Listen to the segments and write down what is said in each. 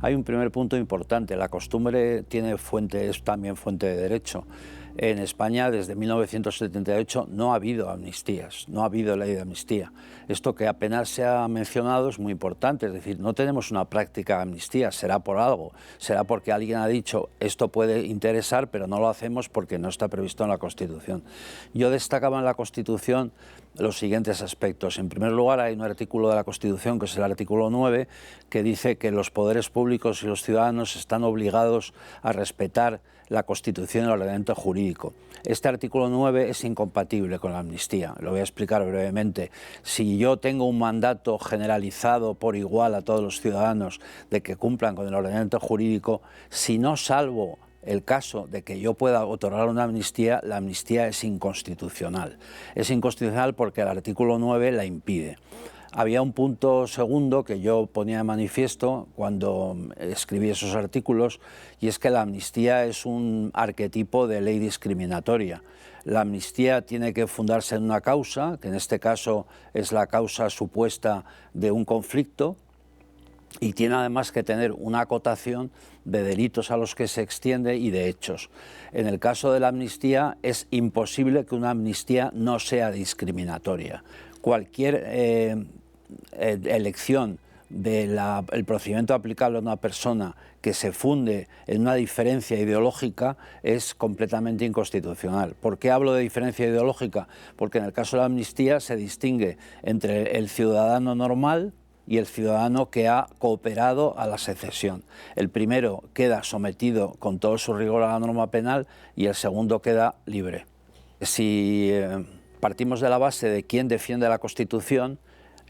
Hay un primer punto importante. La costumbre tiene fuente, es también fuente de derecho. En España, desde 1978, no ha habido amnistías, no ha habido ley de amnistía. Esto que apenas se ha mencionado es muy importante, es decir, no tenemos una práctica de amnistía, será por algo, será porque alguien ha dicho esto puede interesar, pero no lo hacemos porque no está previsto en la Constitución. Yo destacaba en la Constitución los siguientes aspectos. En primer lugar, hay un artículo de la Constitución, que es el artículo 9, que dice que los poderes públicos y los ciudadanos están obligados a respetar la Constitución y el ordenamiento jurídico. Este artículo 9 es incompatible con la amnistía. Lo voy a explicar brevemente. Si yo tengo un mandato generalizado por igual a todos los ciudadanos de que cumplan con el ordenamiento jurídico, si no salvo el caso de que yo pueda otorgar una amnistía, la amnistía es inconstitucional. Es inconstitucional porque el artículo 9 la impide. Había un punto segundo que yo ponía de manifiesto cuando escribí esos artículos, y es que la amnistía es un arquetipo de ley discriminatoria. La amnistía tiene que fundarse en una causa, que en este caso es la causa supuesta de un conflicto, y tiene además que tener una acotación de delitos a los que se extiende y de hechos. En el caso de la amnistía es imposible que una amnistía no sea discriminatoria. Cualquier elección del procedimiento aplicable a una persona que se funde en una diferencia ideológica es completamente inconstitucional. ¿Por qué hablo de diferencia ideológica? Porque en el caso de la amnistía se distingue entre el ciudadano normal y el ciudadano que ha cooperado a la secesión. El primero queda sometido con todo su rigor a la norma penal y el segundo queda libre. Si partimos de la base de quién defiende la Constitución,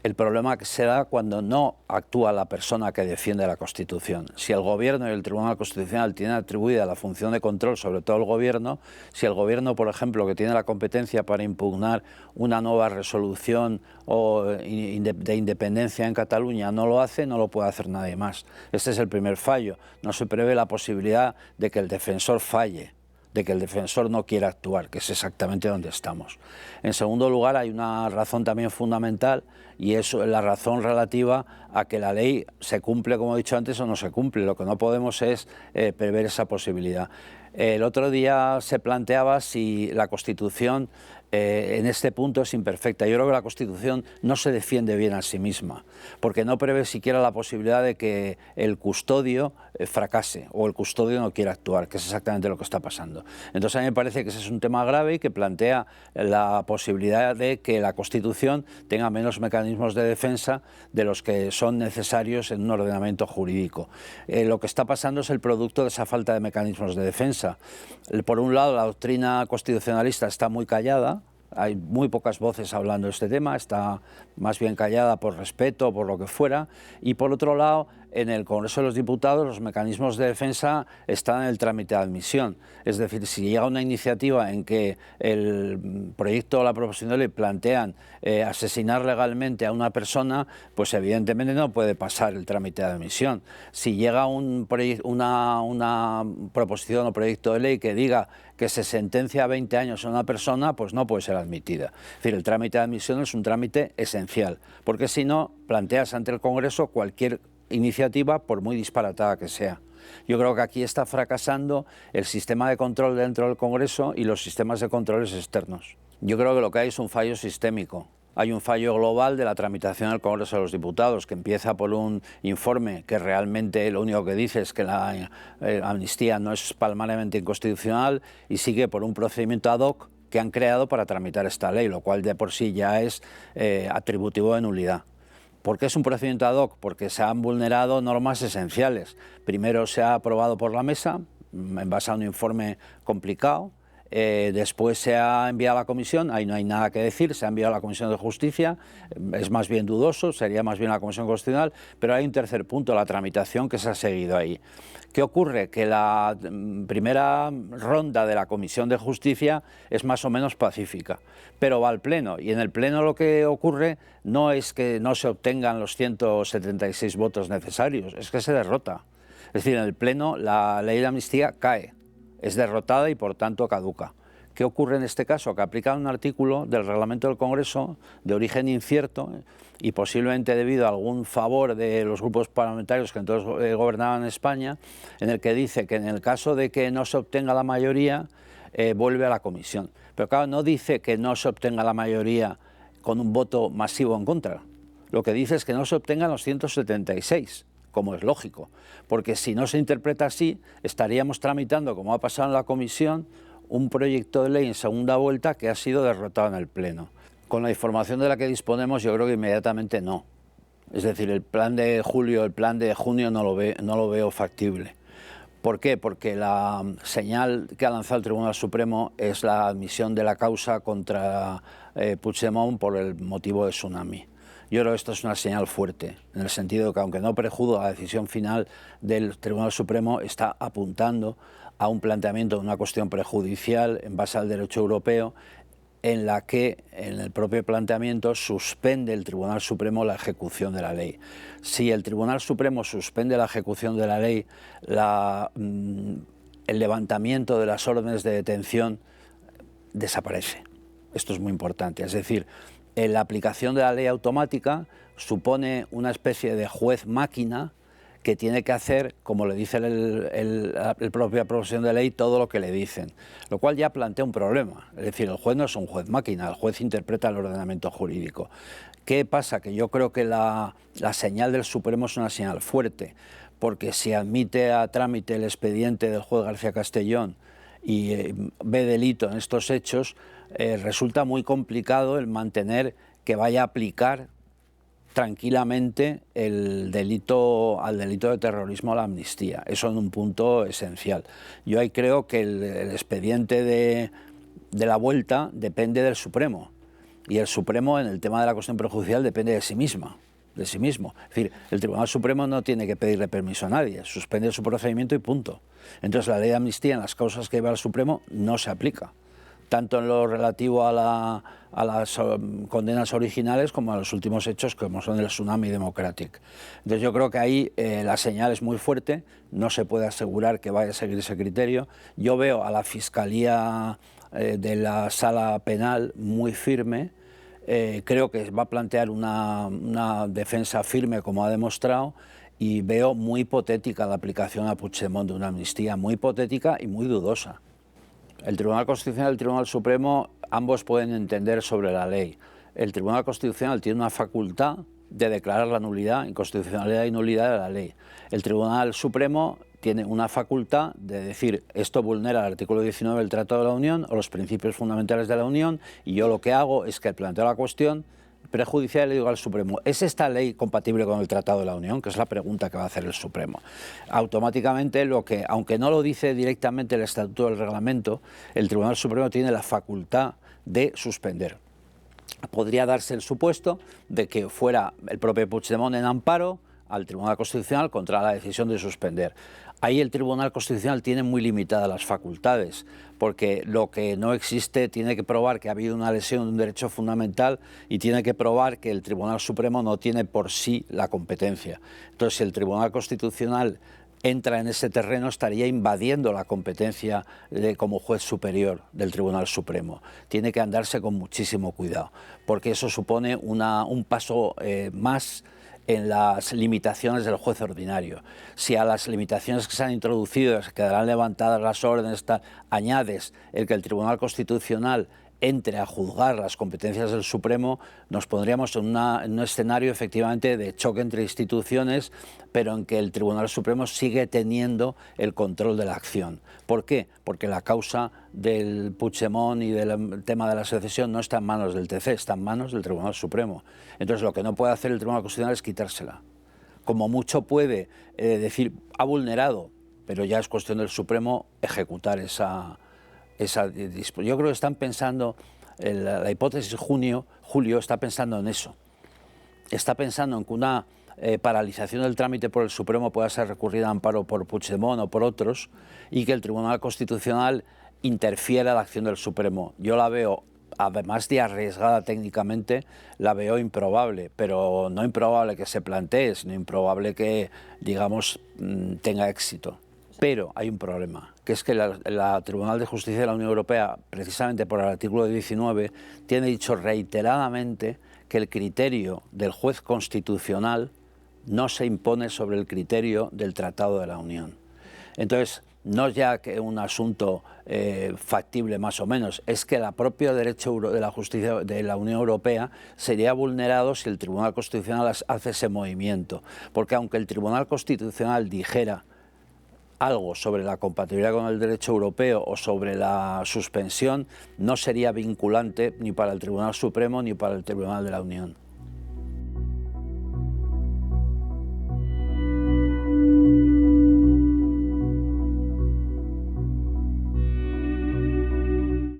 el problema se da cuando no actúa la persona que defiende la Constitución. Si el Gobierno y el Tribunal Constitucional tienen atribuida la función de control sobre todo el Gobierno, si el Gobierno, por ejemplo, que tiene la competencia para impugnar una nueva resolución de independencia en Cataluña, no lo hace, no lo puede hacer nadie más. Este es el primer fallo. No se prevé la posibilidad de que el defensor falle, de que el defensor no quiera actuar, que es exactamente donde estamos. En segundo lugar, hay una razón también fundamental, y es la razón relativa a que la ley se cumple, como he dicho antes, o no se cumple. Lo que no podemos es prever esa posibilidad. El otro día se planteaba si la Constitución en este punto es imperfecta. Yo creo que la Constitución no se defiende bien a sí misma, porque no prevé siquiera la posibilidad de que el custodio fracase o el custodio no quiera actuar, que es exactamente lo que está pasando. Entonces a mí me parece que ese es un tema grave y que plantea la posibilidad de que la Constitución tenga menos mecanismos de defensa de los que son necesarios en un ordenamiento jurídico. Lo que está pasando es el producto de esa falta de mecanismos de defensa. Por un lado, la doctrina constitucionalista está muy callada. Hay muy pocas voces hablando de este tema, está más bien callada por respeto, por lo que fuera, y por otro lado, en el Congreso de los Diputados los mecanismos de defensa están en el trámite de admisión. Es decir, si llega una iniciativa en que el proyecto o la proposición de ley plantean asesinar legalmente a una persona, pues evidentemente no puede pasar el trámite de admisión. Si llega una proposición o proyecto de ley que diga que se sentencia a 20 años a una persona, pues no puede ser admitida. Es decir, el trámite de admisión es un trámite esencial, porque si no, planteas ante el Congreso cualquier iniciativa, por muy disparatada que sea. Yo creo que aquí está fracasando el sistema de control dentro del Congreso y los sistemas de controles externos. Yo creo que lo que hay es un fallo sistémico. Hay un fallo global de la tramitación del Congreso de los Diputados, que empieza por un informe que realmente lo único que dice es que la amnistía no es palmariamente inconstitucional, y sigue por un procedimiento ad hoc que han creado para tramitar esta ley, lo cual de por sí ya es atributivo de nulidad. ¿Por qué es un procedimiento ad hoc? Porque se han vulnerado normas esenciales. Primero se ha aprobado por la mesa, en base a un informe complicado. Después se ha enviado a la comisión, ahí no hay nada que decir, se ha enviado a la Comisión de Justicia, es más bien dudoso, sería más bien la Comisión Constitucional, pero hay un tercer punto, la tramitación que se ha seguido ahí. ¿Qué ocurre? Que la primera ronda de la Comisión de Justicia es más o menos pacífica, pero va al Pleno, y en el Pleno lo que ocurre no es que no se obtengan los 176 votos necesarios, es que se derrota. Es decir, en el Pleno la ley de amnistía cae, es derrotada y por tanto caduca. ¿Qué ocurre en este caso? Que aplican un artículo del reglamento del Congreso de origen incierto y posiblemente debido a algún favor de los grupos parlamentarios que entonces gobernaban España, en el que dice que en el caso de que no se obtenga la mayoría, vuelve a la comisión. Pero claro, no dice que no se obtenga la mayoría con un voto masivo en contra. Lo que dice es que no se obtengan los 176, como es lógico, porque si no se interpreta así, estaríamos tramitando, como ha pasado en la comisión, un proyecto de ley en segunda vuelta que ha sido derrotado en el Pleno. Con la información de la que disponemos, yo creo que inmediatamente no. Es decir, el plan de julio, el plan de junio no lo veo factible. ¿Por qué? Porque la señal que ha lanzado el Tribunal Supremo es la admisión de la causa contra Puigdemont por el motivo de tsunami. Yo creo que esto es una señal fuerte, en el sentido de que, aunque no prejuzga la decisión final del Tribunal Supremo, está apuntando a un planteamiento de una cuestión prejudicial en base al derecho europeo, en la que en el propio planteamiento suspende el Tribunal Supremo la ejecución de la ley. Si el Tribunal Supremo suspende la ejecución de la ley, el levantamiento de las órdenes de detención desaparece. Esto es muy importante. Es decir, la aplicación de la ley automática supone una especie de juez máquina que tiene que hacer, como le dice la propia proposición de ley, todo lo que le dicen, lo cual ya plantea un problema. Es decir, el juez no es un juez máquina, el juez interpreta el ordenamiento jurídico. ¿Qué pasa? Que yo creo que la señal del Supremo es una señal fuerte, porque si admite a trámite el expediente del juez García Castellón y ve delito en estos hechos, resulta muy complicado el mantener que vaya a aplicar tranquilamente al delito de terrorismo a la amnistía. Eso en un punto esencial. Yo ahí creo que el expediente de la vuelta depende del Supremo, y el Supremo en el tema de la cuestión prejudicial depende de sí mismo. Es decir, el Tribunal Supremo no tiene que pedirle permiso a nadie, suspende su procedimiento y punto. Entonces la ley de amnistía en las causas que lleva el Supremo no se aplica, tanto en lo relativo a las condenas originales como a los últimos hechos, como son el Tsunami Democratic. Entonces yo creo que ahí la señal es muy fuerte, no se puede asegurar que vaya a seguir ese criterio. Yo veo a la Fiscalía de la Sala Penal muy firme, creo que va a plantear una defensa firme, como ha demostrado, y veo muy hipotética la aplicación a Puigdemont de una amnistía, muy hipotética y muy dudosa. El Tribunal Constitucional y el Tribunal Supremo, ambos pueden entender sobre la ley. El Tribunal Constitucional tiene una facultad de declarar la nulidad, inconstitucionalidad y nulidad de la ley. El Tribunal Supremo tiene una facultad de decir esto vulnera el artículo 19 del Tratado de la Unión o los principios fundamentales de la Unión, y yo lo que hago es que planteo la cuestión prejudicial y le digo al Supremo, ¿es esta ley compatible con el Tratado de la Unión? Que es la pregunta que va a hacer el Supremo. Automáticamente, aunque no lo dice directamente el Estatuto del Reglamento, el Tribunal Supremo tiene la facultad de suspender. Podría darse el supuesto de que fuera el propio Puigdemont en amparo al Tribunal Constitucional contra la decisión de suspender. Ahí el Tribunal Constitucional tiene muy limitadas las facultades, porque lo que no existe tiene que probar que ha habido una lesión de un derecho fundamental y tiene que probar que el Tribunal Supremo no tiene por sí la competencia. Entonces, si el Tribunal Constitucional entra en ese terreno, estaría invadiendo la competencia como juez superior del Tribunal Supremo. Tiene que andarse con muchísimo cuidado, porque eso supone un paso más en las limitaciones del juez ordinario. Si a las limitaciones que se han introducido se quedarán levantadas las órdenes, añades el que el Tribunal Constitucional entre a juzgar las competencias del Supremo, nos pondríamos en un escenario efectivamente de choque entre instituciones, pero en que el Tribunal Supremo sigue teniendo el control de la acción. ¿Por qué? Porque la causa del Puigdemont y del tema de la secesión no está en manos del TC, está en manos del Tribunal Supremo. Entonces lo que no puede hacer el Tribunal Constitucional es quitársela. Como mucho puede decir, ha vulnerado, pero ya es cuestión del Supremo ejecutar esa. Yo creo que están pensando, la hipótesis Julio está pensando en eso. Está pensando en que una paralización del trámite por el Supremo pueda ser recurrida a amparo por Puigdemont o por otros, y que el Tribunal Constitucional interfiera en la acción del Supremo. Yo la veo, además de arriesgada técnicamente, la veo improbable, pero no improbable que se plantee, sino improbable que, digamos, tenga éxito. Pero hay un problema, que es que la Tribunal de Justicia de la Unión Europea, precisamente por el artículo 19, tiene dicho reiteradamente que el criterio del juez constitucional no se impone sobre el criterio del Tratado de la Unión. Entonces, no es ya que un asunto factible más o menos, es que el propio derecho de la justicia de la Unión Europea sería vulnerado si el Tribunal Constitucional hace ese movimiento. Porque aunque el Tribunal Constitucional dijera algo sobre la compatibilidad con el derecho europeo o sobre la suspensión, no sería vinculante ni para el Tribunal Supremo ni para el Tribunal de la Unión.